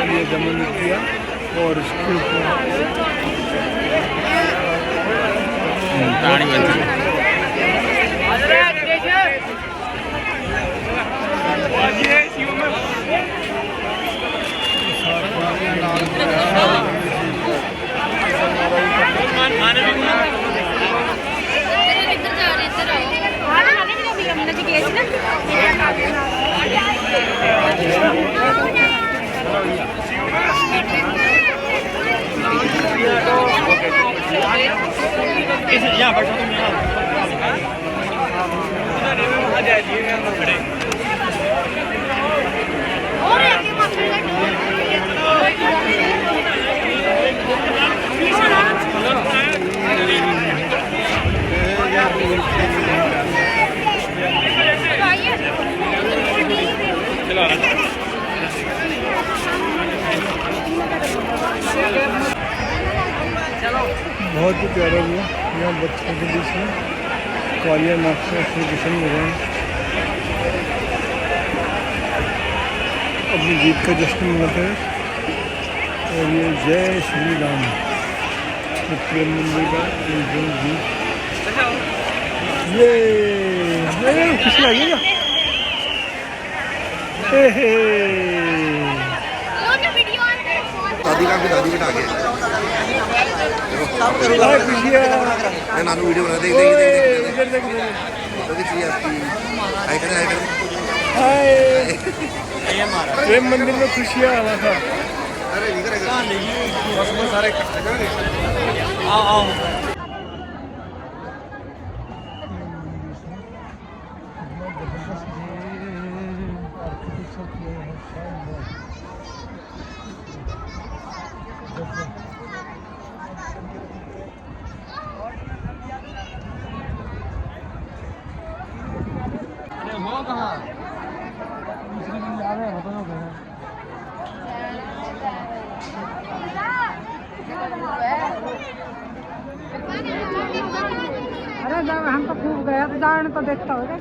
ये जमन किया और इसके ऊपर बहुत ही प्यारा हुआ यहाँ बच्चों के बीच में कालिया मास्टर एसोसिएशन में रहे अपनी जीत का जश्न मनाते हैं। और ये जय श्री राम प्रेम मंदिर का ये खुशी लगी क्या? दादी का भी दादी बेटा आ गया। नानू वीडियो बना देख प्रेम मंदिर में खुशियाँ आना था। सारे अरे जब हम तो खूब गया तो जाने तो देखता होगा।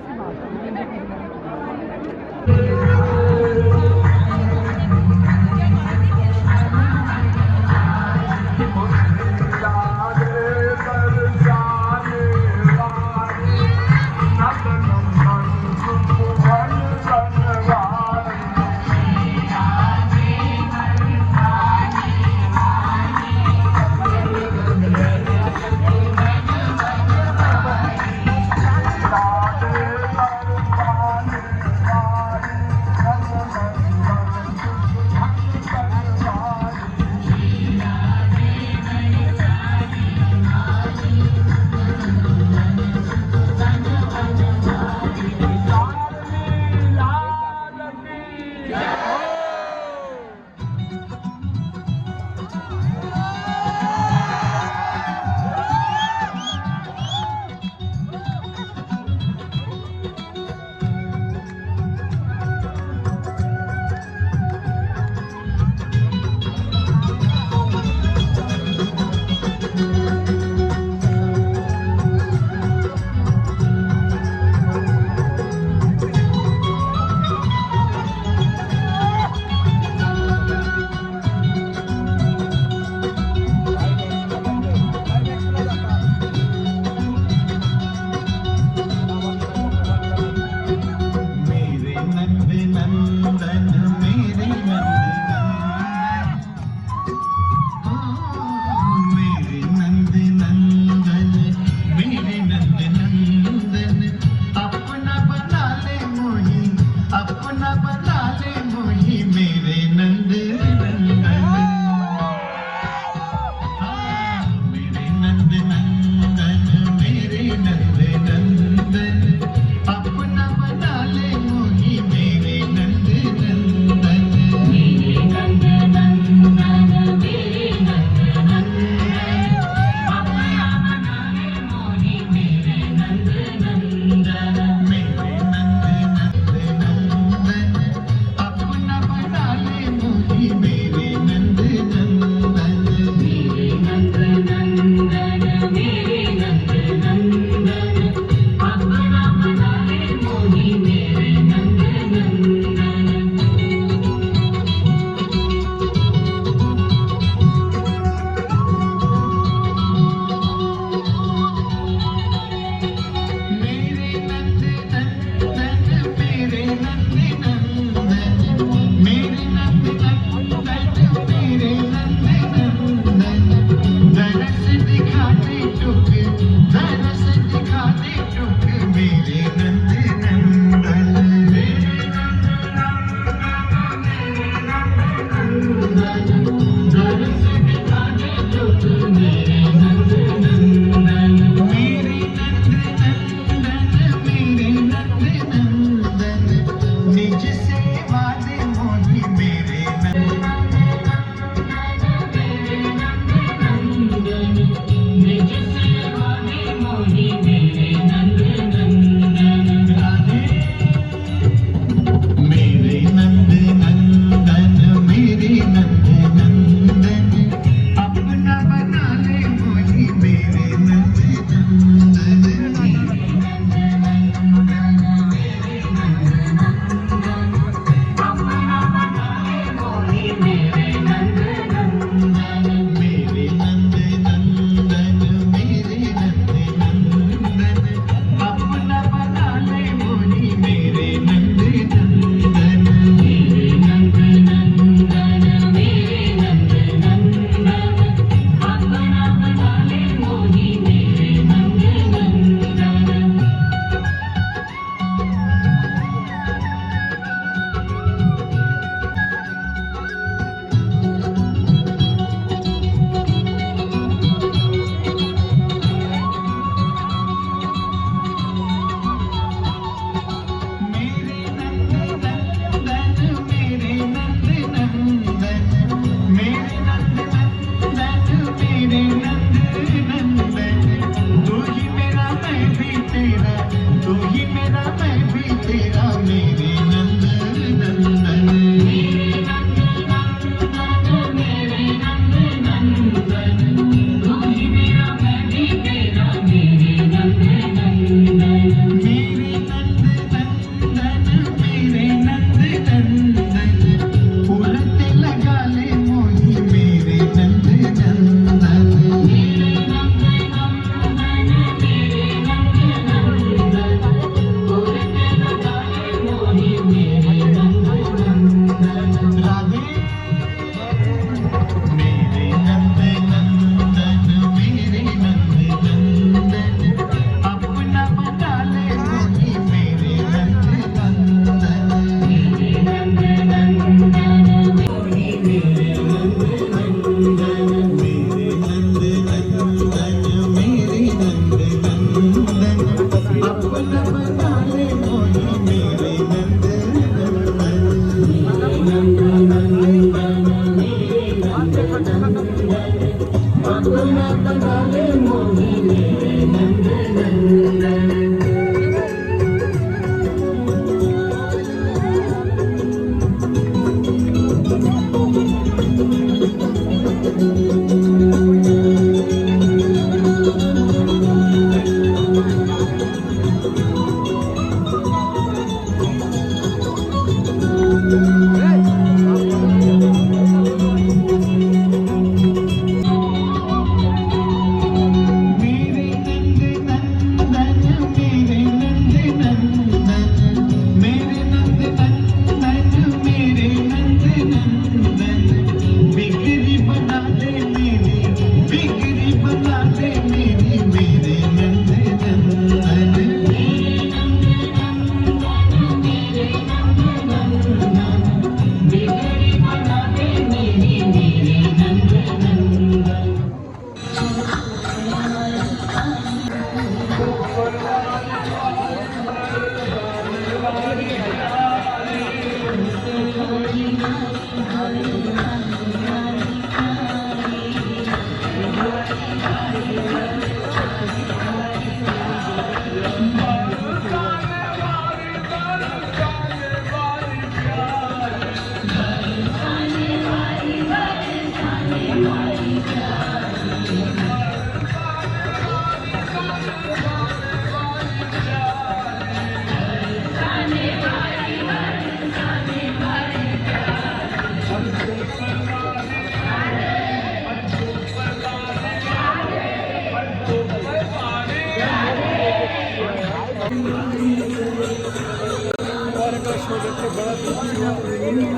शो देखते बड़ा खुशी हुआ।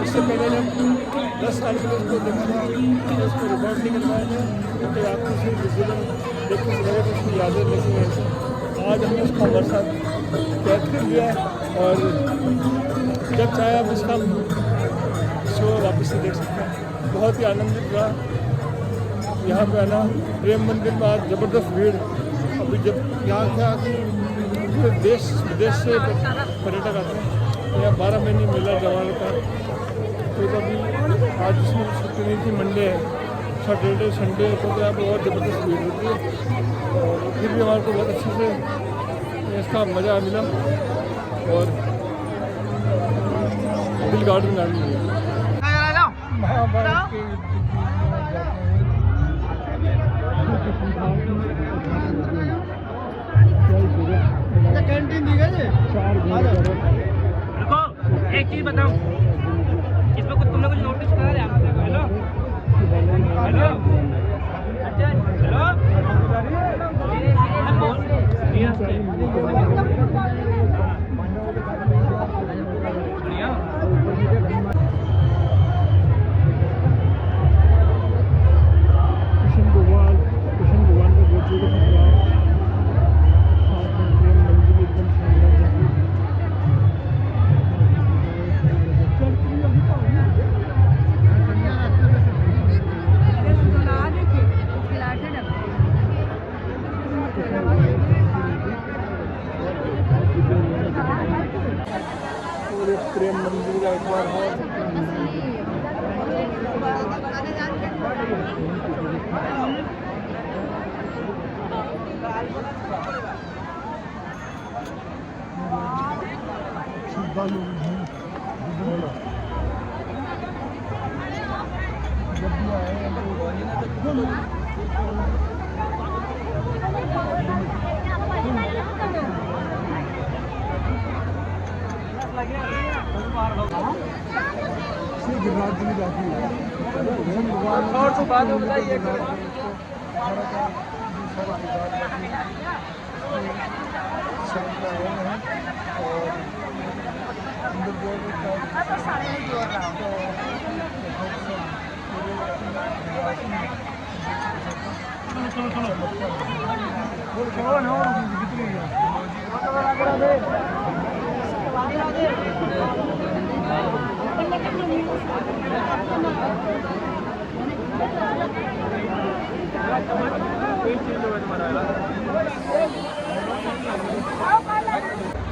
इससे पहले जब 10 साल पहले उसको देखा था, उसको रिकॉर्ड नहीं करवाया था, क्योंकि आपको सिर्फ विजुअल देख के लगे तो उसकी यादें नहीं हैं। आज हमने उसको हमारे साथ कैद कर लिया और जब चाहे आप इसका शो वापस से देख सकते हैं। बहुत ही आनंदित रहा यहाँ पे आना। प्रेम मंदिर में आज ज़बरदस्त भीड़। अभी जब यहाँ क्या पूरे देश विदेश से पर्यटक आते हैं। यहाँ 12 महीने मेला जवान का। तो अभी आज जिसमें छुट्टी नहीं थी, मंडे है, सैटरडे संडे, तो यहाँ पर बहुत ज़बरदस्त भीड़ होती है। और फिर भी हमारे को बहुत अच्छे से इसका मज़ा मिला और दिल गार्डन मिला। महाभारत के कैंटीन दी गई है। रुको, एक चीज बताऊं, इसमें कुछ तुमने कुछ नोटिस करा है? हेलो हेलो अच्छा कृष्ण भगवान का बहुत जगह मंदिर एकदम और एक प्रेम मंदिर का एक बार है। जब भी आए गिरनार जी जाती है और तो बाद में बताइए।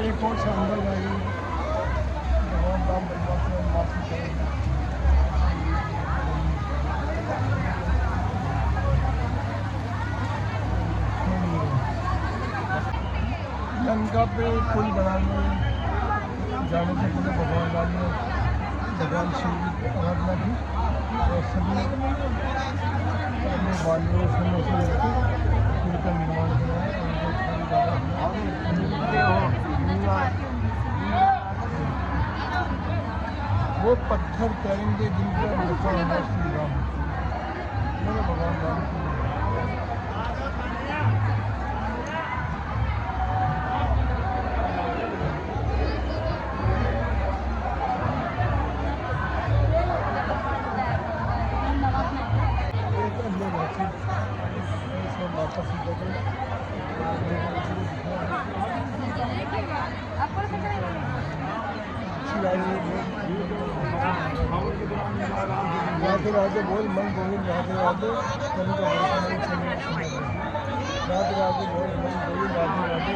एक और शानदार गाड़ी भगवान राम बनवास में माफी करेंगे। लंका पे पुल बनाने जाने से पहले भगवान राम ने भगवान शिव की आराधना की और सभी अपने वालियों से मिलकर पुल का निर्माण किया है। वो पत्थर तैरेंगे जिनका मौका होगा श्री राम, मेरे भगवान राम की। राधे राधे बोल मन गोविंद राधे राधे मन का राधे राधे बोल मन गोविंद राधे राधे।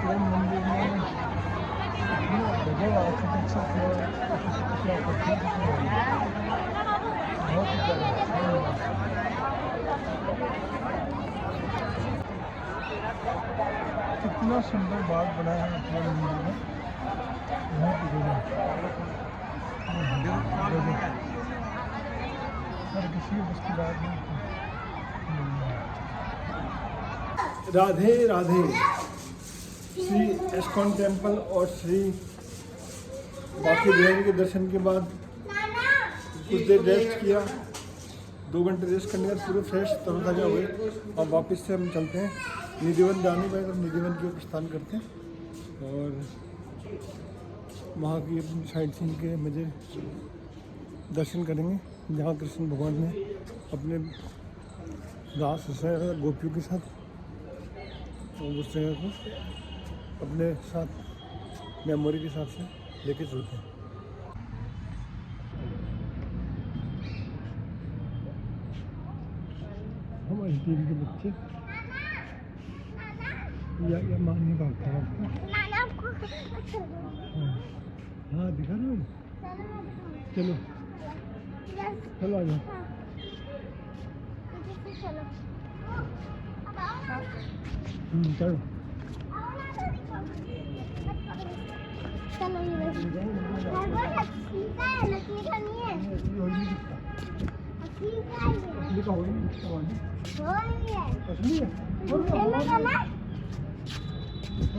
मंदिर में जगह आर्किटेक्चर कितना सुंदर बाग बनाया है अपने मंदिर में। बहुत हर किसी उसकी बात नहीं। राधे राधे। श्री एस्कॉन टेम्पल और श्री बाकी बहन के दर्शन के बाद कुछ देर रेस्ट किया। 2 घंटे रेस्ट करने के बाद पूरे फ्रेश तरोताजा हुए और वापस से हम चलते हैं। निधिवन जाने पाए तो निधिवन की ओर प्रस्थान करते हैं और वहाँ की अपनी साइड सीन के मज़े दर्शन करेंगे, जहाँ कृष्ण भगवान ने अपने रास रचाया गोपियों के साथ और उस जगह को अपने साथ मेमोरी के हिसाब से लेके चलते हैं। हमारी टीम के बच्चे या मान नहीं भागता हाँ दिखा रहे हो। चलो चलो आ जाओ। चलो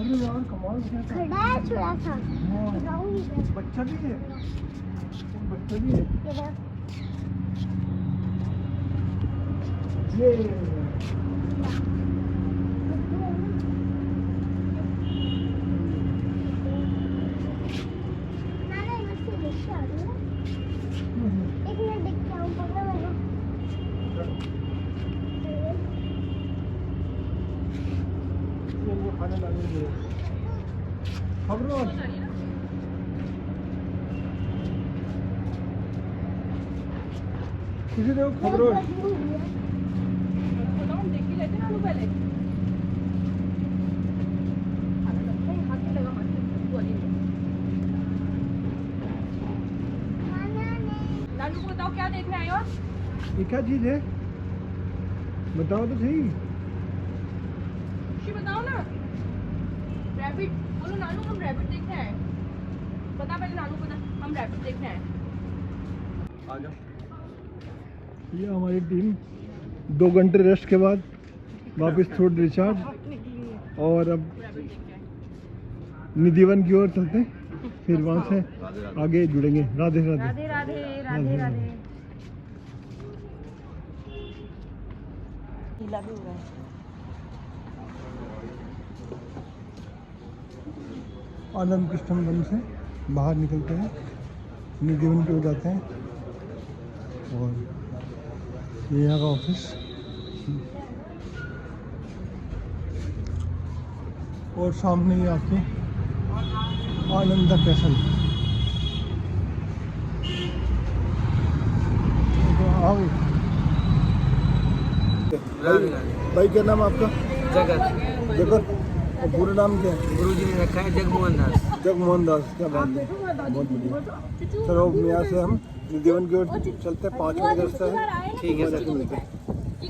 अरे यार कमाल खड़ा है थोड़ा सा बच्चा भी है बच्चा भी है ये एक मिनट देखते हूँ पकड़ो मेरे वो खाना लाने के लिए खबरों किसी ने खबरों नानू को बताओ क्या देखने आए हो? ये क्या चीज है बताओ तो सही। खुशी बताओ ना। रैबिट बोलो नानू हम रैबिट देखने आए। बता पहले नानू को हम रैबिट देखने आए। आ जाओ। ये हमारी टीम 2 घंटे रेस्ट के बाद वापस थोड़ी रिचार्ज और अब निधिवन की ओर चलते हैं फिर वहाँ से आगे जुड़ेंगे। राधे राधे राधे राधे राधे राधे। गीला भी हो रहा है। आनंद कृष्ण वन से बाहर निकलते हैं निधिवन की ओर जाते हैं और ये यहाँ का ऑफिस और सामने ही आके आनंद कैसल। भाई क्या नाम आपका? जगत जगत। और पूरा नाम क्या है? गुरुजी ने रखा है जगमोहन दास। जगमोहन दास। क्या बात है बहुत बढ़िया। चलो यहाँ से हम निधिवन की ओर चलते हैं 5 मिनट रास्ता है। ठीक है जाके मिलते हैं।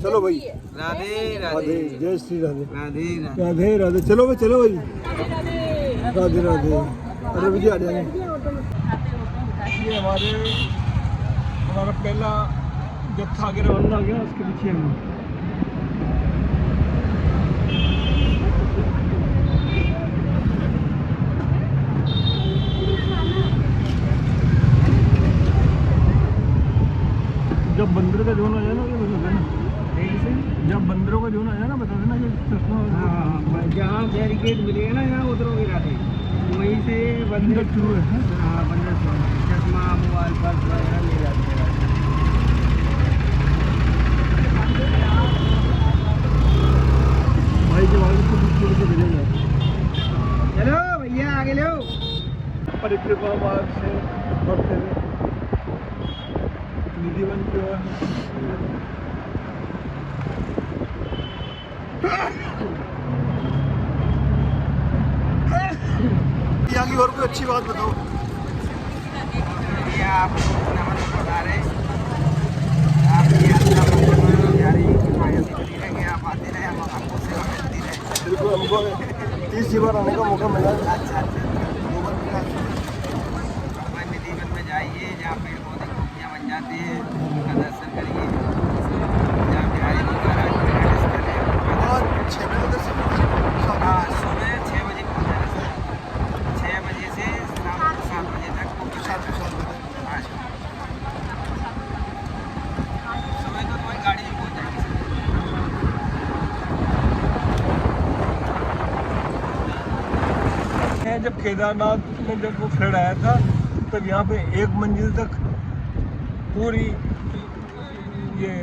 चलो भाई राधे राधे जय श्री राधे राधे राधे राधे। चलो भाई चलो भाई राधे राधे। अरे भैया आ जाएंगे। ये हमारा पहला जत्था आगे रवाना हो गया उसके पीछे हम जब बंदर का जोन आ जाए ना ये बता देना। जब बंदरों का जोन आ जाए ना बता देना कि चश्मा जहाँ बैरिकेड मिलेगा ना यहाँ उतरोगे राधे वहीं से बंदर शुरू है। हाँ बंदर चश्मा मोबाइल पर्स वगैरह ले जाते हैं। भाई के बाद उसको दूसरे से भेजेंगे। चलो भैया आगे लो। परिक्रमा मार्ग से बढ़ते हुए निधिवन की ओर यहाँ की और कोई अच्छी बात बताओ। ये आप नमन बता रहे आपकी यात्रा जारी रहेंगे। आप आते रहे हम आपको सेवा मिलती रहे। बिल्कुल हमको 30 बार आने का मौका मिला। निधिवन में जाइए जहाँ पेड़ पौधे खूबियाँ बन जाते हैं उनका दर्शन करिए। जहाँ बिहारी महाराज स्थल है और 6 बजे दर्शन। हाँ सुबह 6 बजे पहुँचा 6 बजे से शाम को 7 बजे तक हाँ सुबह तो तुम्हारी गाड़ी में पहुँच जाएगी। जब केदारनाथ में जब वो फ्लड आया था तब यहाँ पे 1 मंजिल तक पूरी ये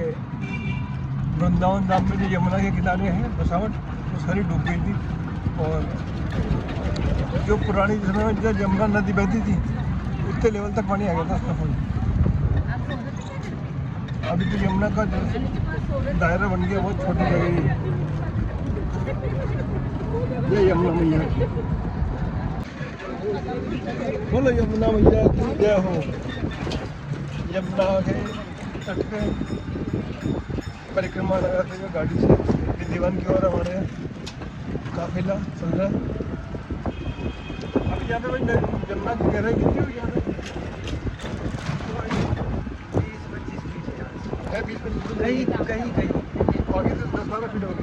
वृंदावन धाम में जो यमुना के किनारे हैं बसावट वो सारी डूब गई थी। और जो पुरानी समय में जब यमुना नदी बहती थी उतने लेवल तक पानी आ गया था उसका फुल। अभी तो यमुना का जो दायरा बन गया बहुत छोटी जगह है। ये यमुना मैया बोलो, यमुना मैया की जय हो। यमुना के तट पे परिक्रमा लगाते हुए गाड़ी से दीवान की ओर हमारे काफिला चल रहा है। अब यहाँ पे भाई यमुना की गहराई कितनी हुई यहाँ पे? 20-25 फीट है 20-25 कहीं कहीं आगे से 10-12 फीट होगी।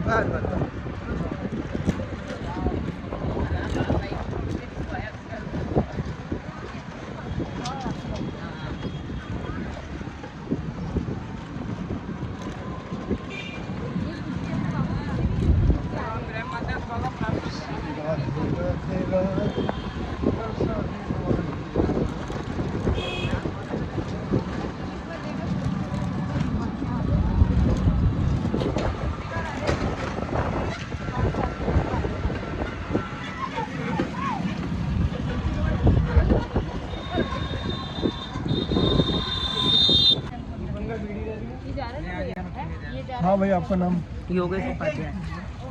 हाँ भाई, आपका नाम? योगेश उपाध्याय।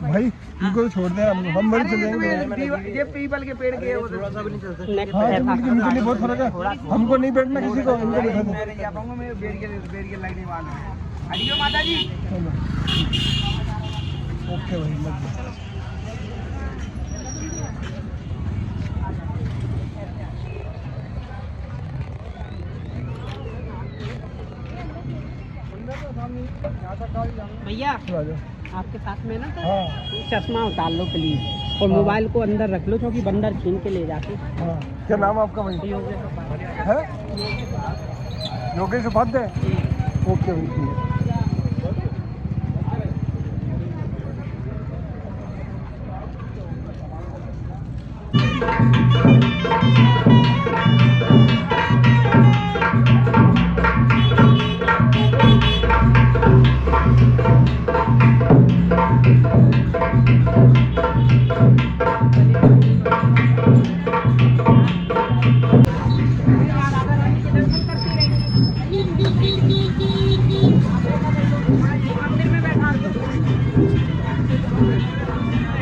भाई इनको तो छोड़ दें, हम बड़े चले जाएंगे। ये पीपल के पेड़ के थोड़ा सा भी नहीं चल सकता। हाँ तो इनके लिए बहुत फर्क है। हमको नहीं बैठना किसी को, इनको बैठा दो। मैं नहीं जा पाऊंगा, मैं बेड़ के लगने वाला हूँ। हरिओम माता जी। चलो ओके भाई, लग गया। भैया आ जाओ। आपके साथ में ना हाँ चश्मा उतार लो प्लीज, और मोबाइल को अंदर रख लो क्योंकि बंदर छीन के ले जाते। हाँ, क्या नाम है आपका भाई? है योगेश उपाध्याय। ओके भाई, ठीक है।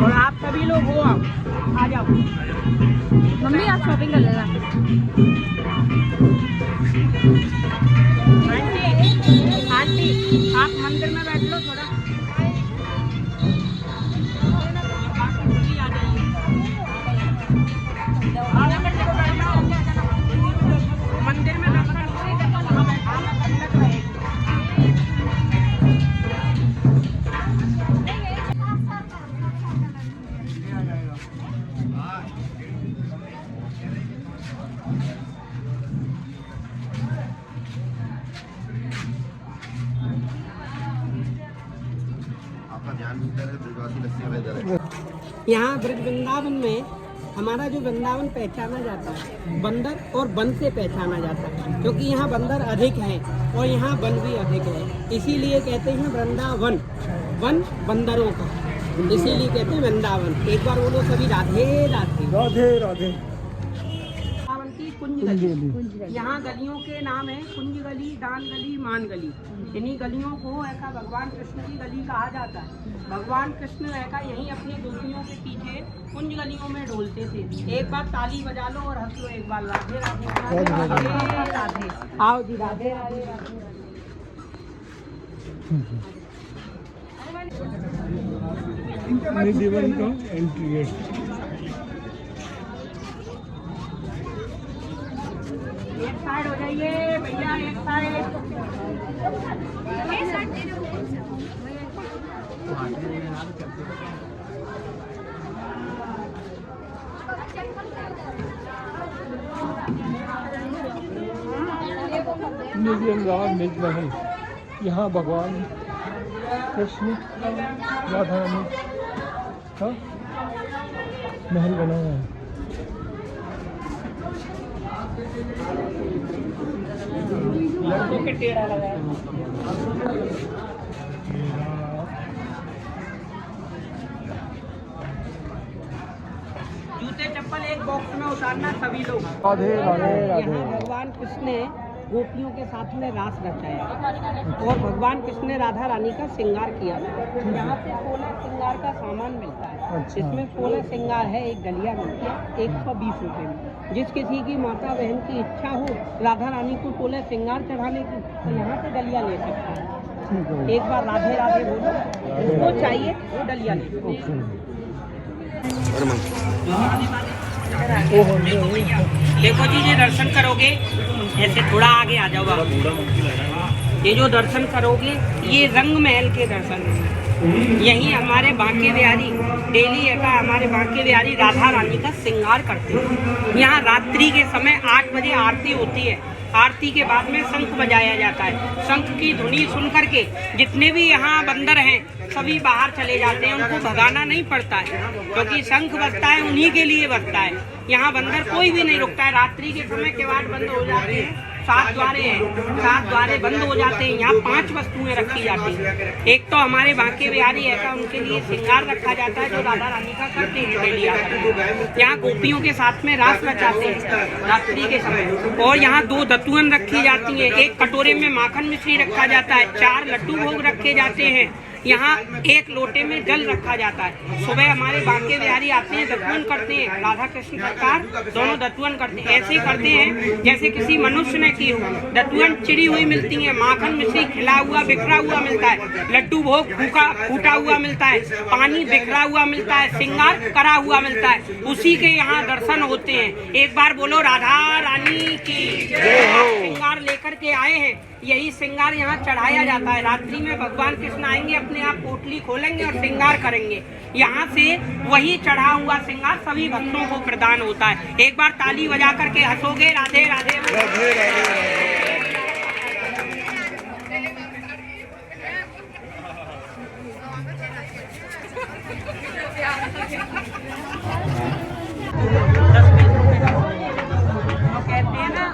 और आप सभी लोग हो, आ जाओ। मम्मी आप शॉपिंग कर लेना। आंटी आप मंदिर में बैठ लो थोड़ा। मंदिर में आपका ध्यान इधर है, दुर्गावती लस्सी वाला इधर है। यहाँ ब्रज वृंदावन में हमारा जो वृंदावन पहचाना जाता है बंदर और वन से पहचाना जाता है, क्योंकि यहाँ बंदर अधिक हैं और यहाँ वन भी अधिक है, इसीलिए कहते हैं वृंदावन, वन बंदरों का, इसीलिए कहते हैं वृंदावन। एक बार बोलो सभी राधे राधे। राधे राधे। वृंदावन की कुंज गली, यहाँ गलियों के नाम है कुंज गली, दान गली, मान गली। इन्हीं गलियों को ऐसा भगवान कृष्ण की गली कहा जाता है। भगवान कृष्ण ऐसा यहीं अपनी गोपियों के पीछे कुंज गलियों में ढोलते थे। एक बार ताली बजा लो और हंस लो एक बार, राधे राधे राधे राधे राधे। आओ जी, राधे राधे राधे। निधिवन का एंट्री गेट। एक साइड हो जाइए भैया, एक साइड। म्यूजियम राज महल, यहाँ भगवान कृष्ण राधा रानी का महल बना हुआ है। लड़कों के टेढ़ा लगाया। शुभकामना सभी लोग। राधे राधे राधे। यहाँ भगवान कृष्ण ने गोपियों के साथ में रास रचाया और भगवान कृष्ण ने राधा रानी का श्रृंगार किया। यहाँ से 16 श्रृंगार का सामान मिलता है। अच्छा। इसमें 16 श्रृंगार है, एक डलिया मिलती है 120 रुपये में। जिस किसी की माता बहन की इच्छा हो राधा रानी को 16 श्रृंगार चढ़ाने की तो यहाँ से डलिया ले सकता है। एक बार राधे राधे बोलो, जिसको चाहिए वो डलिया ले सकते हैं। देखो जी, ये दर्शन करोगे, ऐसे थोड़ा आगे आ जाओ आप। ये जो दर्शन करोगे ये रंग महल के दर्शन हैं। यहीं हमारे बांके बिहारी डेली का हमारे बांके बिहारी राधा रानी का श्रृंगार करते हैं। यहाँ रात्रि के समय 8 बजे आरती होती है। आरती के बाद में शंख बजाया जाता है। शंख की ध्वनि सुन करके जितने भी यहाँ बंदर हैं सभी बाहर चले जाते हैं। उनको भगाना नहीं पड़ता है क्योंकि शंख बजता है उन्हीं के लिए बजता है। यहाँ बंदर कोई भी नहीं रुकता है। रात्रि के समय किवाड़ बंद हो जाते हैं। 7 द्वारे हैं, 7 द्वारे बंद हो जाते हैं। यहाँ 5 वस्तुएं रखी जाती हैं। एक तो हमारे बांके बिहारी ऐसा उनके लिए श्रृंगार रखा जाता है जो राधा रानी का करते हैं डेली आकर। यहाँ गोपियों के साथ में रास रचाते हैं रात्रि के समय। और यहाँ 2 दतुअन रखी जाती हैं। एक कटोरे में माखन मिश्री रखा जाता है। 4 लड्डू भोग रखे जाते हैं। यहाँ 1 लोटे में जल रखा जाता है। सुबह हमारे बांके बिहारी आते हैं, दतुअन करते हैं। राधा कृष्ण सरकार दोनों दतुअन करते हैं। ऐसे ही करते हैं जैसे किसी मनुष्य ने की हो। दतुअन चिड़ी हुई मिलती है, माखन मिश्री खिला हुआ बिखरा हुआ मिलता है, लड्डू भोग फूटा हुआ मिलता है, पानी बिखरा हुआ मिलता है, श्रृंगार करा हुआ मिलता है। उसी के यहाँ दर्शन होते हैं। एक बार बोलो राधा रानी की श्रृंगार लेकर के आए हैं। यही श्रृंगार यहाँ चढ़ाया जाता है। रात्रि में भगवान कृष्ण आएंगे, अपने आप पोटली खोलेंगे और श्रृंगार करेंगे। यहाँ से वही चढ़ा हुआ श्रृंगार सभी भक्तों को प्रदान होता है। एक बार ताली बजा करके हंसोगे राधे राधे राधे। कहते हैं ना,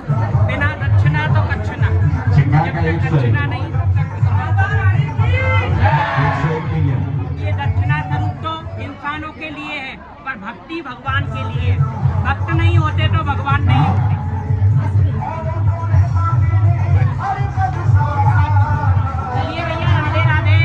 बिना दक्षिणा तो कच्छना। जब तक दक्षिणा नहीं ये दक्षिणा स्वरूप तो इंसानों के लिए है, पर भक्ति भगवान के लिए है। भक्त नहीं होते तो भगवान नहीं होते। चलिए भैया राधे राधे।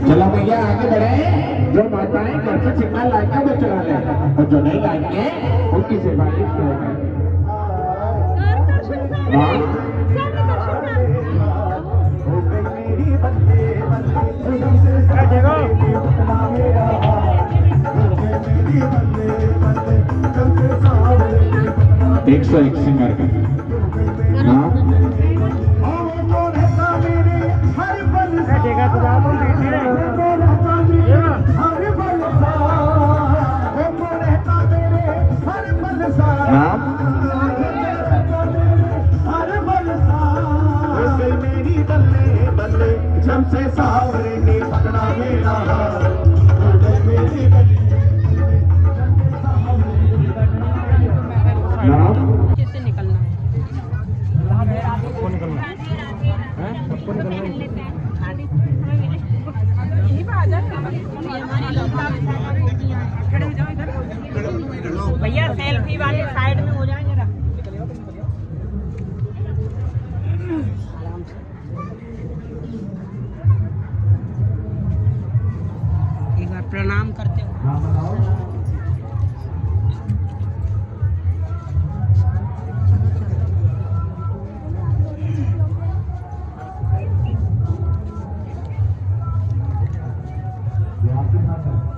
चलो भैया आगे बढ़े। जो माताएं घर से सिग्नल लाएंगे वो चला लें और जो नहीं लाएंगे उनकी सिफारिश करेंगे। एक 101 सिंगर का जब से सावरे ने पकड़ा मेरा कैसे निकलना है? भैया सेल्फी वाले साइड में हो जाए जरा। आराम से एक बार प्रणाम करते हो। आपके साथ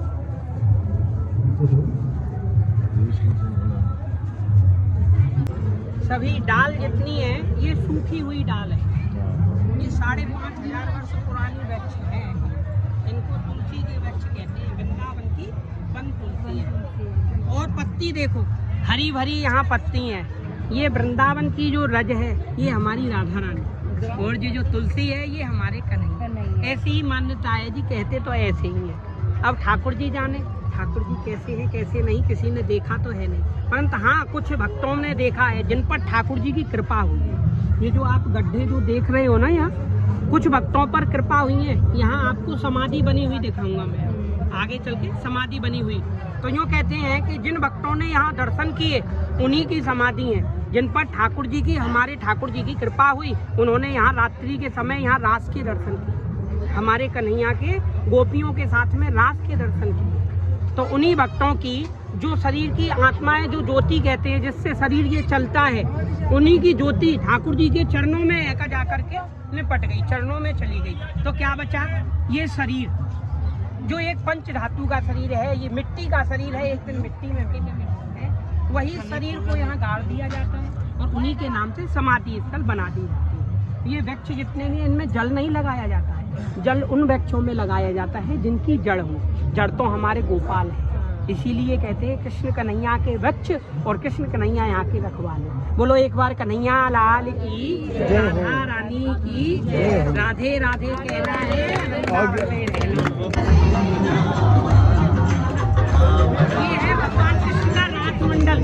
सभी डाल जितनी है ये सूखी हुई डाल है। ये 5,500 वर्ष पुरानी वृक्ष है। इनको तुलसी के वृक्ष कहते हैं। वृंदावन की वन तुलसी है। और पत्ती देखो हरी भरी यहाँ पत्ती हैं। ये वृंदावन की जो रज है ये हमारी राधा रानी, और ये जो तुलसी है ये हमारे कन्हैया। ऐसी ही मान्यता है जी, कहते तो ऐसे ही है। अब ठाकुर जी जाने ठाकुर जी कैसे हैं कैसे नहीं, किसी ने देखा तो है नहीं, परंतु हाँ कुछ भक्तों ने देखा है जिन पर ठाकुर जी की कृपा हुई है। ये जो आप गड्ढे जो देख रहे हो ना, यहाँ कुछ भक्तों पर कृपा हुई है। यहाँ आपको समाधि बनी हुई दिखाऊंगा मैं आगे चल के, समाधि बनी हुई। तो यूँ कहते हैं कि जिन भक्तों ने यहाँ दर्शन किए उन्हीं की समाधि है। जिन पर ठाकुर जी की, हमारे ठाकुर जी की कृपा हुई, उन्होंने यहाँ रात्रि के समय यहाँ रास के दर्शन किए। हमारे कन्हैया के गोपियों के साथ में रास के दर्शन किए। तो उन्हीं भक्तों की जो शरीर की आत्माएं, जो ज्योति कहते हैं जिससे शरीर ये चलता है, उन्हीं की ज्योति ठाकुर जी के चरणों में एका जा करके लिपट गई, चरणों में चली गई। तो क्या बचा? ये शरीर जो एक पंच धातु का शरीर है, ये मिट्टी का शरीर है, एक दिन मिट्टी में है, वही शरीर को यहाँ गाड़ दिया जाता है और उन्हीं के नाम से समाधि स्थल बना दी जाती है। ये वृक्ष जितने भी, इनमें जल नहीं लगाया जाता है, जल उन वृक्षों में लगाया जाता है जिनकी जड़ हो। जड़ तो हमारे गोपाल है, इसीलिए कहते हैं कृष्ण कन्हैया के वृक्ष और कृष्ण कन्हैया यहाँ के रखवाले। बोलो एक बार कन्हैया लाल की, राधा रानी की, राधे राधे कहना है। ये है भगवान कृष्ण का रास मंडल,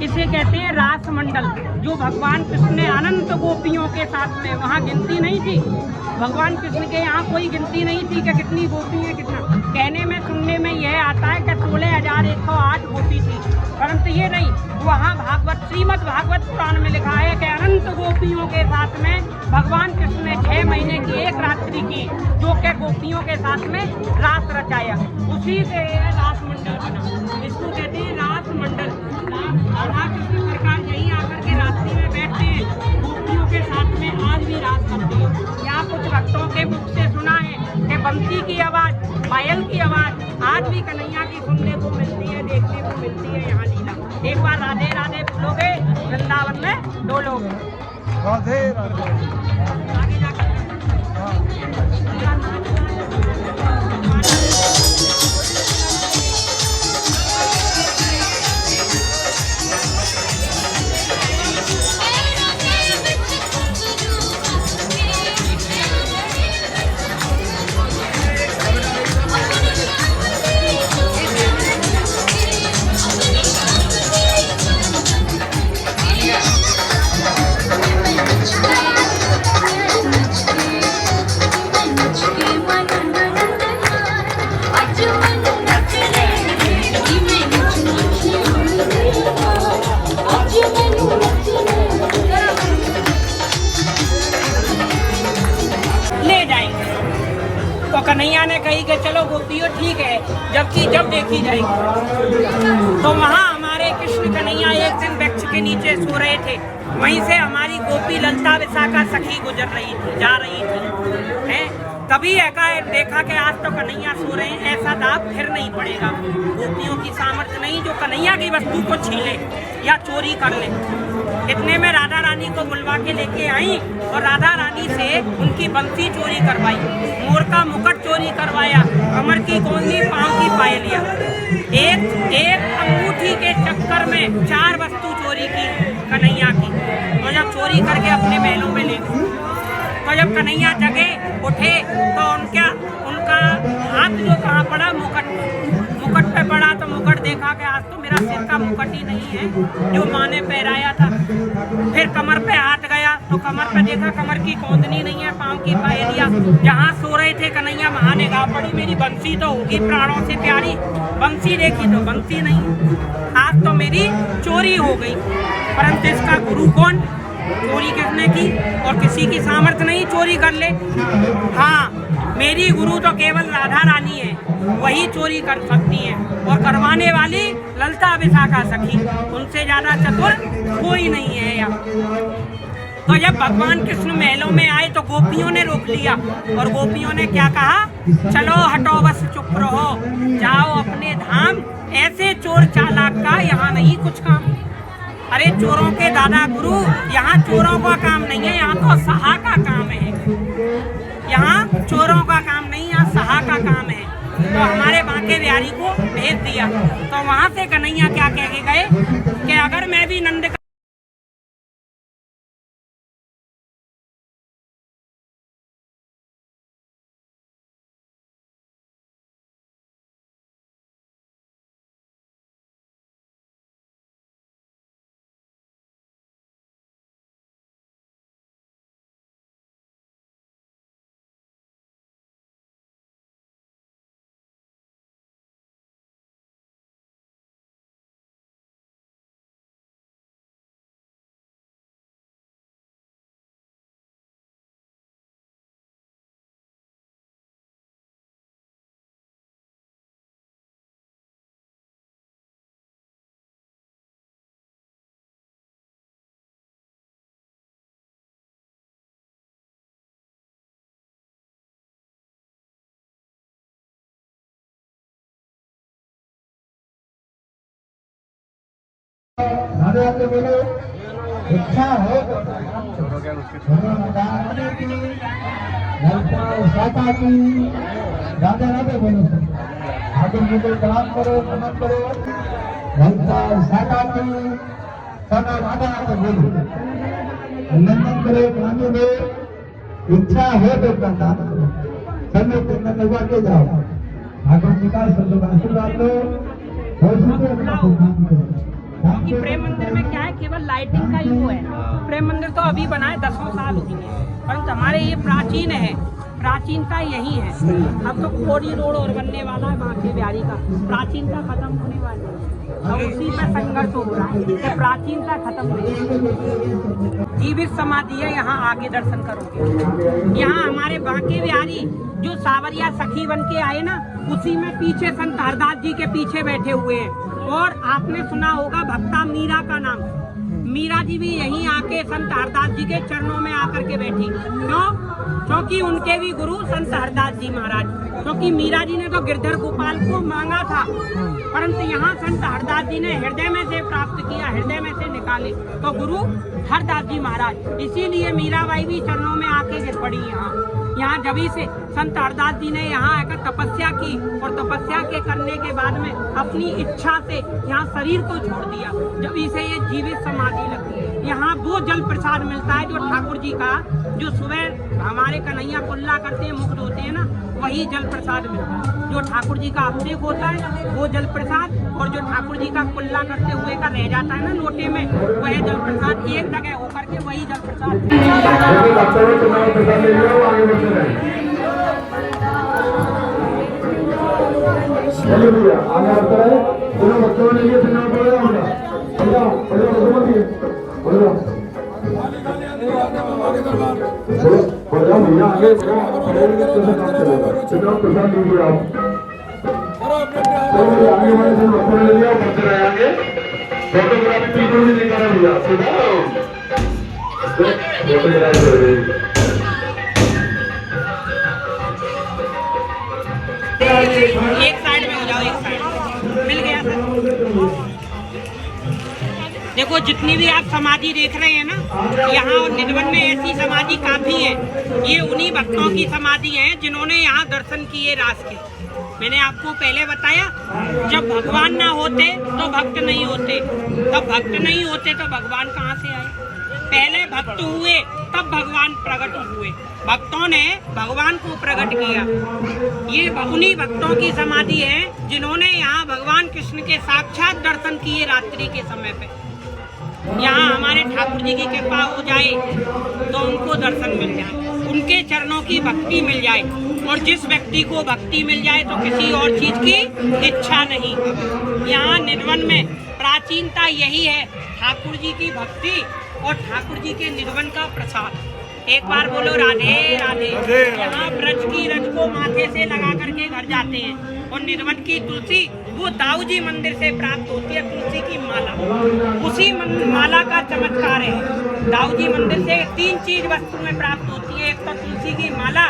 इसे कहते हैं रास मंडल। जो भगवान कृष्ण ने अनंत गोपियों के साथ में, वहाँ गिनती नहीं थी भगवान कृष्ण के, यहाँ कोई गिनती नहीं थी कि कितनी गोपी है कितना। कहने में सुनने में यह आता है कि 16,108 गोपी थी, परंतु ये नहीं। वहाँ भागवत, श्रीमद् भागवत पुराण में लिखा है कि अनंत गोपियों के साथ में भगवान कृष्ण ने 6 महीने की एक रात्रि की, जो के गोपियों के साथ में रास रचाया। उसी से रास मंडल बना, इसको कहते हैं रास मंडल। राधा कृष्ण सरकार यहीं आकर के रात्रि में बैठते हैं, गोपियों के साथ में आज भी रास करते हैं। यहाँ कुछ भक्तों के मुख से सुना है कि बंसी की आवाज़, पायल की आवाज़ आज भी कन्हैया की सुनने को मिलती है, देखने को मिलती है यहाँ लीला। एक बार राधे राधे बोलोगे, वृंदावन में डोलोगे। राधे राधे। आगे जाकर कन्हैया ने कही कि चलो गोपियों ठीक है, जबकि जब देखी जाएगी। तो वहाँ हमारे कृष्ण कन्हैया एक दिन वृक्ष के नीचे सो रहे थे, वहीं से हमारी गोपी ललता विशाखा सखी गुजर रही थी, जा रही थी, हैं? तभी एकाएक देखा कि आज तो कन्हैया सो रहे हैं, ऐसा दाब फिर नहीं पड़ेगा। गोपियों की सामर्थ्य नहीं जो कन्हैया की वस्तु को छीले या चोरी कर ले। इतने में राधा रानी को बुलवा के लेके आई और राधा रानी से उनकी बंसी चोरी करवाई, मोर का मुकुट चोरी करवाया, कमर की कोंदी, पाँव की पायलिया। एक अंगूठी के चक्कर में 4 वस्तु चोरी की कन्हैया की। तो जब चोरी करके अपने महलों में ले गए, तो जब कन्हैया जगे उठे तो उनका हाथ जो कहाँ पड़ा, मुकुट पे पड़ा। तो मुकुट देखा कि आज तो मेरा सिर का मुकुट ही नहीं है जो माँ ने पहराया था। फिर कमर पे हाथ गया तो कमर पे देखा कमर की कोंदनी नहीं है, पाँव की पायलिया। जहाँ सो रहे थे कन्हैया वहाँ निगाह पड़ी, मेरी बंसी तो होगी प्राणों से प्यारी, बंसी देखी तो बंसी नहीं, आज तो मेरी चोरी हो गई। परंतु इसका गुरु कौन? चोरी करने की और किसी की सामर्थ्य नहीं चोरी कर ले। हाँ, मेरी गुरु तो केवल राधा रानी है, वही चोरी कर सकती है, और करवाने वाली ललता विशाखा सखी, उनसे ज्यादा चतुर कोई नहीं है यहाँ। तो जब भगवान कृष्ण महलों में आए तो गोपियों ने रोक लिया और गोपियों ने क्या कहा, चलो हटो बस चुप रहो, जाओ अपने धाम, ऐसे चोर चालाक का यहाँ नहीं कुछ काम। अरे चोरों के दादा गुरु, यहाँ चोरों का काम नहीं है, यहाँ तो सहा का काम है। यहाँ चोरों का काम नहीं, यहाँ सहा का काम है। तो हमारे बांके बिहारी को भेज दिया। तो वहाँ से कन्हैया क्या कह के गए कि अगर मैं भी नंद राधे राधे बोलो, इच्छा हो तो साता की राधे राधे बोलो। आगे मुझे प्रणाम करो, नमन करो। साता की सदा राधे राधे बोलो, नमन करो, प्राणी में इच्छा हो तो दान करो। समय को नवा के जाओ, आगे विकास सब आशीर्वाद लो, हो सके अपना काम करो। कि प्रेम मंदिर में क्या है, केवल लाइटिंग का ही वो है। प्रेम मंदिर तो अभी बनाए 10 साल हो गए, परंतु हमारे ये प्राचीन है, प्राचीनता यही है। अब तो कोरी रोड और बनने वाला है बांके बिहारी का, प्राचीनता खत्म होने वाली है। अब उसी में संघर्ष हो रहा है कि प्राचीनता खत्म नहीं, जीवित समाधि है। यहाँ आगे दर्शन करोगे, यहाँ हमारे बांके बिहारी जो सावरिया सखी बन के आए ना, उसी में पीछे संत हरदास जी के पीछे बैठे हुए हैं। और आपने सुना होगा भक्ता मीरा का नाम, मीरा जी भी यहीं आके संत हरदास जी के चरणों में आकर के बैठी। क्यों? क्योंकि उनके भी गुरु संत हरदास जी महाराज, क्योंकि मीरा जी ने तो गिरधर गोपाल को मांगा था, परंतु यहाँ संत हरदास जी ने हृदय में से प्राप्त किया, हृदय में से निकाले तो गुरु हरदास जी महाराज। इसीलिए मीराबाई भी चरणों में आके गिर पड़ी। यहाँ जभी से संत हरदास जी ने यहाँ आकर तपस्या की, और तपस्या के करने के बाद में अपनी इच्छा से यहाँ शरीर को छोड़ दिया, जभी से ये जीवित समाधि लगी। यहाँ वो जल प्रसाद मिलता है जो ठाकुर जी का, जो सुबह हमारे कन्हैया कुल्ला करते हैं, मुक्त होते हैं ना, वही जल प्रसाद मिलता है। जो ठाकुर जी का अभिषेक होता है वो जल प्रसाद, और जो ठाकुर जी का कुल्ला करते हुए का रह जाता है ना लोटे में, वह जल प्रसाद एक जगह होकर के वही जल प्रसाद। चलिए भैया आगे आता है, दोनों बच्चों ने लिए चुनाव पड़ेगा होगा। जाओ पढ़ो पढ़ो दिए पढ़ो भैया आगे बढ़ो, पढ़ेंगे तो काम चलेगा। चुनाव प्रसाद लीजिए आप, चलो आगे वाले से बच्चों ने लिया, बढ़ते रहे आगे। फोटोग्राफी बिल्कुल भी नहीं करा भैया, सीधा फोटोग्राफी। एक साइड में हो जाओ, एक साइड मिल गया सर। देखो जितनी भी आप समाधि देख रहे हैं ना, यहाँ और निधवन में ऐसी समाधि काफी है। ये उन्हीं भक्तों की समाधि है जिन्होंने यहाँ दर्शन किए रास के। मैंने आपको पहले बताया, जब भगवान ना होते तो भक्त नहीं होते, तब भक्त नहीं होते तो भगवान कहाँ से आए? पहले भक्त हुए तब भगवान प्रकट हुए, भक्तों ने भगवान को प्रकट किया। ये उन्हीं भक्तों की समाधि है जिन्होंने यहाँ भगवान कृष्ण के साक्षात दर्शन किए रात्रि के समय पे। यहाँ हमारे ठाकुर जी की कृपा हो जाए तो उनको दर्शन मिल जाए, उनके चरणों की भक्ति मिल जाए। और जिस व्यक्ति को भक्ति मिल जाए तो किसी और चीज की इच्छा नहीं। यहाँ निधवन में प्राचीनता यही है, ठाकुर जी की भक्ति और ठाकुर जी के निधवन का प्रसाद। एक बार बोलो राधे राधे। यहाँ ब्रज की रज को माथे से लगा करके घर जाते हैं। और निधवन की तुलसी वो दाऊजी मंदिर से प्राप्त होती है, तुलसी की माला। उसी माला का चमत्कार है। दाऊजी मंदिर से 3 चीज वस्तु में प्राप्त होती है, एक तो तुलसी की माला,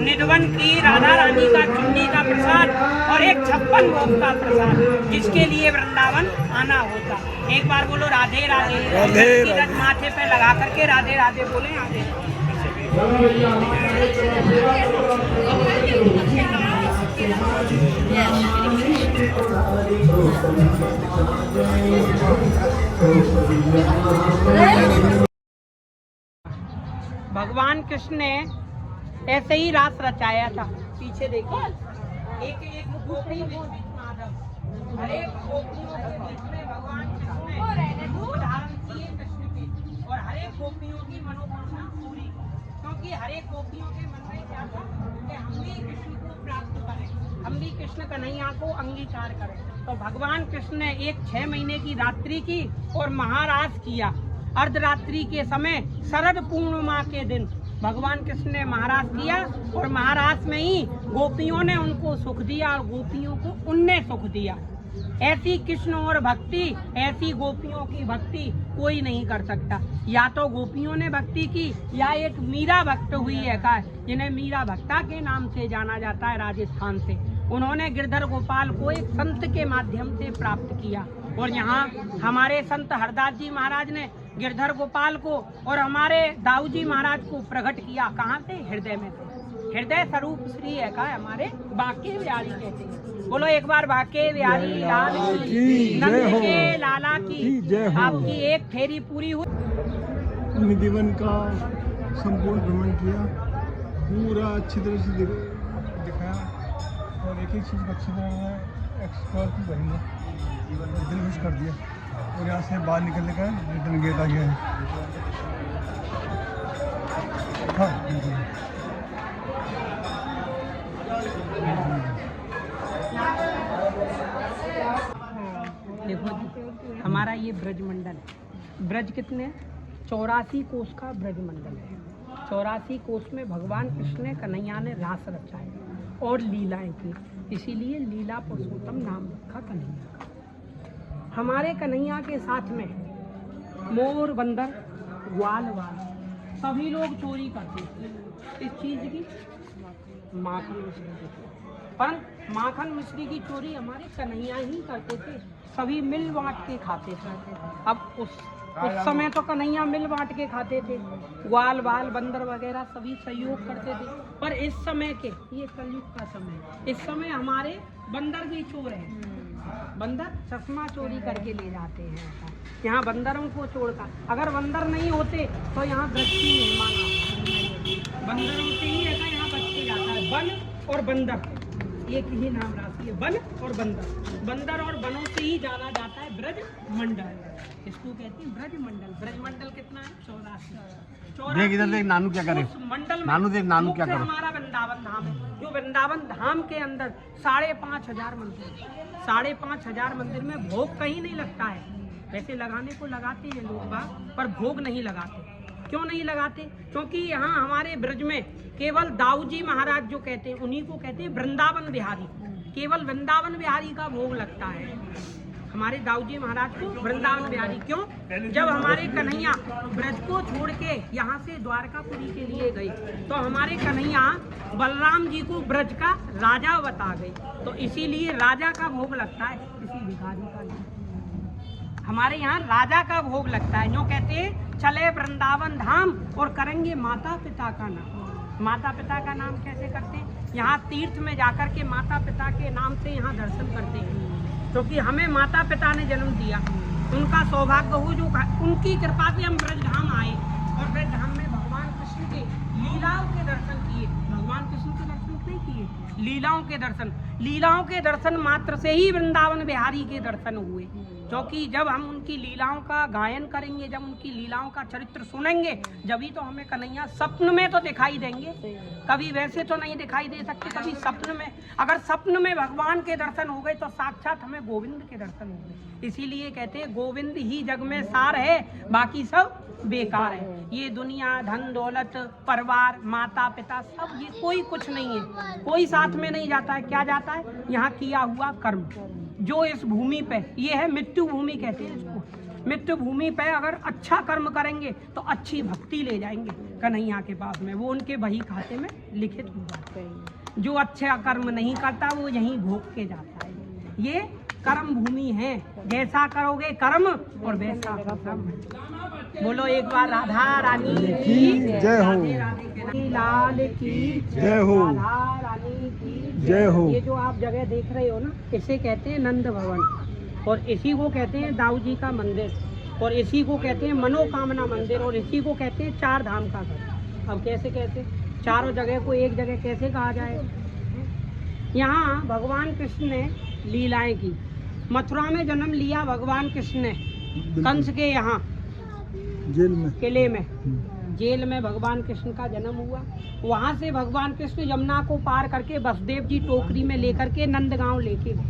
निधवन की राधा रानी का चुन्नी का प्रसाद और एक 56 भोग का प्रसाद, जिसके लिए वृंदावन आना होता। एक बार बोलो राधे राधे, तीरथ माथे पे लगा करके राधे राधे बोले आधे। भगवान कृष्ण ने ऐसे ही रास रचाया था। पीछे देखो, एक एक गोपी माधव, हर एक गोपियों के बीच में भगवान कृष्ण ने रूप धारण किए कृष्ण के, और हर एक गोपियों की मनोकामना पूरी, क्योंकि हर एक गोपियों के मन में क्या था कि हम भी कृष्ण को प्राप्त करें, हम भी कृष्ण कन्हैया को अंगीकार करें। तो भगवान कृष्ण ने एक 6 महीने की रात्रि की और महारास किया। अर्धरात्रि के समय शरद पूर्णिमा के दिन भगवान कृष्ण ने महारास किया, और महारास में ही गोपियों ने उनको सुख दिया और गोपियों को उनने सुख दिया। ऐसी कृष्ण और भक्ति, ऐसी गोपियों की भक्ति कोई नहीं कर सकता। या तो गोपियों ने भक्ति की, या एक मीरा भक्त हुई है का, जिन्हें मीरा भक्ता के नाम से जाना जाता है राजस्थान से। उन्होंने गिरधर गोपाल को एक संत के माध्यम से प्राप्त किया, और यहाँ हमारे संत हरदास जी महाराज ने गिरधर गोपाल को और हमारे दाऊजी महाराज को प्रकट किया। कहाँ से? हृदय में से। हृदय स्वरूप श्री है का हमारे बाके बिहारी कहते हैं। बोलो एक बार बाके बिहारी लाल की, नंद के लाला की जय हो। आपकी एक फेरी पूरी हुई। निधिवन का संपूर्ण भ्रमण किया, पूरा अच्छी तरह से दिखाया, और एक चीज़ को अच्छी तरह एक्सप्लोर की करेंगे, दिल खुश कर दिया। और यहाँ से बाहर निकलने का रिटर्न गेट आ गया है। हाँ देखो जी, हमारा ये ब्रज मंडल है। ब्रज कितने? 84 कोस का ब्रज मंडल है। 84 कोस में भगवान कृष्ण ने कन्हैया ने रास रचा है और लीलाएं की, इसीलिए लीला पुरुषोत्तम नाम रखा कन्हैया का। हमारे कन्हैया के साथ में मोर, बंदर, ग्वाल वाल सभी लोग चोरी करते थे। इस चीज की माखन मिश्री की, पर माखन मिश्री की चोरी हमारे कन्हैया ही करते थे। सभी मिल बांट के खाते थे। अब उस समय तो कन्हैया मिल बांट के खाते थे, ग्वाल बाल बंदर वगैरह सभी सहयोग करते थे। पर इस समय के, ये कलयुग का समय, इस समय हमारे बंदर भी चोर हैं। बंदर चश्मा चोरी करके ले जाते हैं। यहाँ बंदरों को छोड़कर, अगर बंदर नहीं होते तो यहाँ दृष्टि मेहमान आता। बंदरों से ही ऐसा यहाँ बच्चे जाता है। वन और बंदर एक ही नाम राशि है, वन और बंदर। बंदर और वनों से ही जाना जाता है ब्रज मंडल। इसको कहते हैं ब्रज मंडल। ब्रज मंडल कितना है? 84। देख इधर देख, नानू क्या करे? मंडल नानू देख, नानू क्या करे? हमारा वृंदावन धाम है, जो वृंदावन धाम के अंदर 5,500 मंदिर, 5,500 मंदिर में भोग कहीं नहीं लगता है। वैसे लगाने को लगाते हैं लोग बाग, पर भोग नहीं लगाते। क्यों नहीं लगाते? क्योंकि यहाँ हमारे ब्रज में केवल दाऊजी महाराज जो कहते हैं, उन्हीं को कहते हैं वृंदावन बिहारी। केवल वृंदावन बिहारी का भोग लगता है हमारे दाऊजी महाराज को, वृंदावन बिहारी। क्यों? जब हमारे कन्हैया ब्रज को छोड़ के यहाँ से द्वारकापुरी के लिए गए, तो हमारे कन्हैया बलराम जी को ब्रज का राजा बता गए, तो इसीलिए राजा का भोग लगता है, किसी भिखारी का नहीं। हमारे यहाँ राजा का भोग लगता है। जो कहते हैं चले वृंदावन धाम और करेंगे माता पिता का नाम। माता पिता का नाम कैसे करते हैं? यहाँ तीर्थ में जाकर के माता पिता के नाम से यहाँ दर्शन करते हैं, क्योंकि हमें माता पिता ने जन्म दिया। उनका सौभाग्य हो, जो उनकी कृपा से हम ब्रज धाम आए, और ब्रज धाम में भगवान कृष्ण के लीलाओं के दर्शन किए। भगवान कृष्ण के दर्शन नहीं किए, लीलाओं के दर्शन। लीलाओं के दर्शन मात्र से ही वृंदावन बिहारी के दर्शन हुए, क्योंकि जब हम उनकी लीलाओं का गायन करेंगे, जब उनकी लीलाओं का चरित्र सुनेंगे, जभी तो हमें कन्हैया स्वप्न में तो दिखाई देंगे। कभी वैसे तो नहीं दिखाई दे सकते, कभी स्वप्न में। अगर स्वप्न में भगवान के दर्शन हो गए तो साक्षात हमें गोविंद के दर्शन हो गए। इसीलिए कहते हैं गोविंद ही जग में सार है, बाकी सब बेकार है। ये दुनिया, धन दौलत, परिवार, माता पिता, सब ये कोई कुछ नहीं है। कोई साथ में नहीं जाता है। क्या जाता होता है? यहाँ किया हुआ कर्म जो इस भूमि पे, ये है मृत्यु भूमि कहते हैं इसको। मृत्यु भूमि पे अगर अच्छा कर्म करेंगे तो अच्छी भक्ति ले जाएंगे कन्हैया के पास में, वो उनके बही खाते में लिखित हो जाते हैं। जो अच्छा कर्म नहीं करता वो यहीं भोग के जाता है। ये कर्म भूमि है, जैसा करोगे कर्म और वैसा कर्म। बोलो एक बार राधा रानी की जय हो। लाल की जय हो। राधा रानी की जय हो। ये जो आप जगह देख रहे हो ना, इसे कहते हैं नंद भवन, और इसी को कहते हैं दाऊ जी का मंदिर, और इसी को कहते हैं मनोकामना मंदिर, और इसी को कहते हैं चार धाम का घर। अब कैसे कैसे चारों जगह को एक जगह कैसे कहा जाए? यहाँ भगवान कृष्ण ने लीलाएं की। मथुरा में जन्म लिया भगवान कृष्ण ने, कंस के यहाँ जेल में, किले में, जेल में भगवान कृष्ण का जन्म हुआ। वहाँ से भगवान कृष्ण यमुना को पार करके वसुदेव जी टोकरी में लेकर के नंदगांव लेके गए,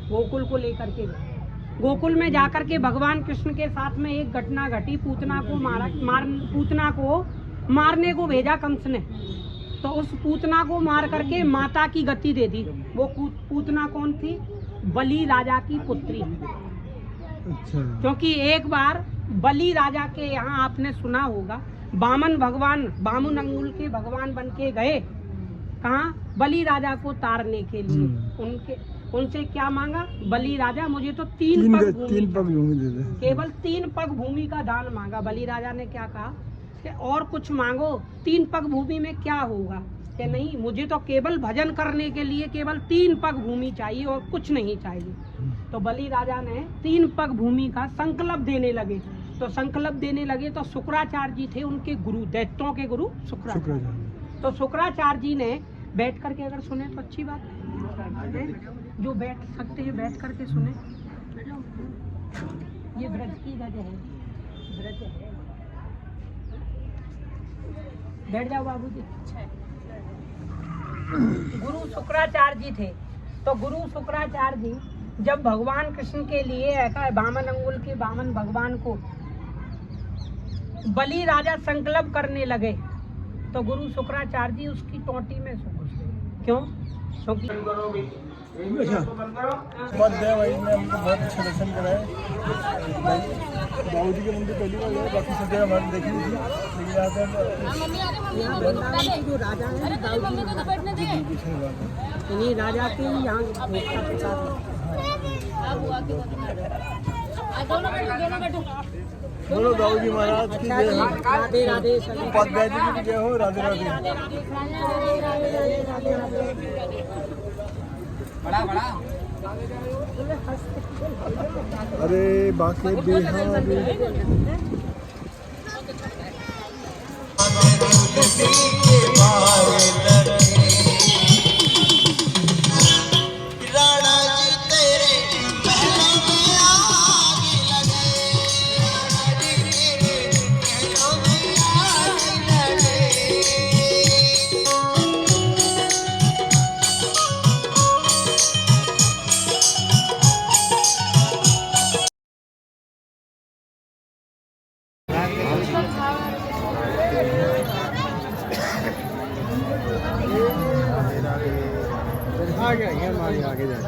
गोकुल को लेकर के गए। गोकुल में जाकर के भगवान कृष्ण के साथ में एक घटना घटी। पूतना को मारने को भेजा कंस ने, तो उस पूतना को मार करके माता की गति दे दी। वो पूतना कौन थी? बलि राजा की पुत्री। अच्छा। क्योंकि एक बार बलि राजा के यहाँ आपने सुना होगा, बामन भगवान बामन अंगुल के भगवान बन के गए कहाँ? बलि राजा को तारने के लिए। उनसे क्या मांगा? बलि राजा मुझे तो तीन पग भूमि दे दे। केवल 3 पग भूमि का दान मांगा। बलि राजा ने क्या कहा कि और कुछ मांगो, 3 पग भूमि में क्या होगा? कि नहीं, मुझे तो केवल भजन करने के लिए केवल 3 पग भूमि चाहिए और कुछ नहीं चाहिए। तो बलि राजा ने 3 पग भूमि का संकल्प देने लगे। तो संकल्प देने लगे तो शुक्राचार्य जी थे उनके गुरु, दैत्यों के गुरु शुक्राचार्य। तो शुक्राचार्य जी ने बैठ करके अगर सुने तो अच्छी बात है, जो बैठ सकते हैं बैठ करके सुने। ये ब्रज की जगह है, ब्रज है। बैठ जाओ बाबूजी। गुरु शुक्राचार्य जी थे। तो गुरु शुक्राचार्य जी जब भगवान कृष्ण के लिए ऐसा बामन अंगुल के बामन भगवान को बलि राजा संकल्प करने लगे, तो गुरु शुक्राचार्य जी उसकी टोटी में सो घुस गए। क्यों? क्योंकि अच्छा, बहुत दया भाई ने हमको बहुत अच्छा दर्शन कराए। बाबू जी के मंदिर पहली बार गए, बाकी सब जगह हमारी देखी थी, लेकिन यहाँ पर वृंदावन के जो राजा हैं दाऊ जी, इन्हीं राजा के यहाँ बोलो दाऊ जी महाराज की जय हो। राधे राधे। उपाध्याय जी की जय हो। राधे राधे। बड़ा बड़ा अरे बाके बिहारी आ गया, ये हमारे आगे जाए।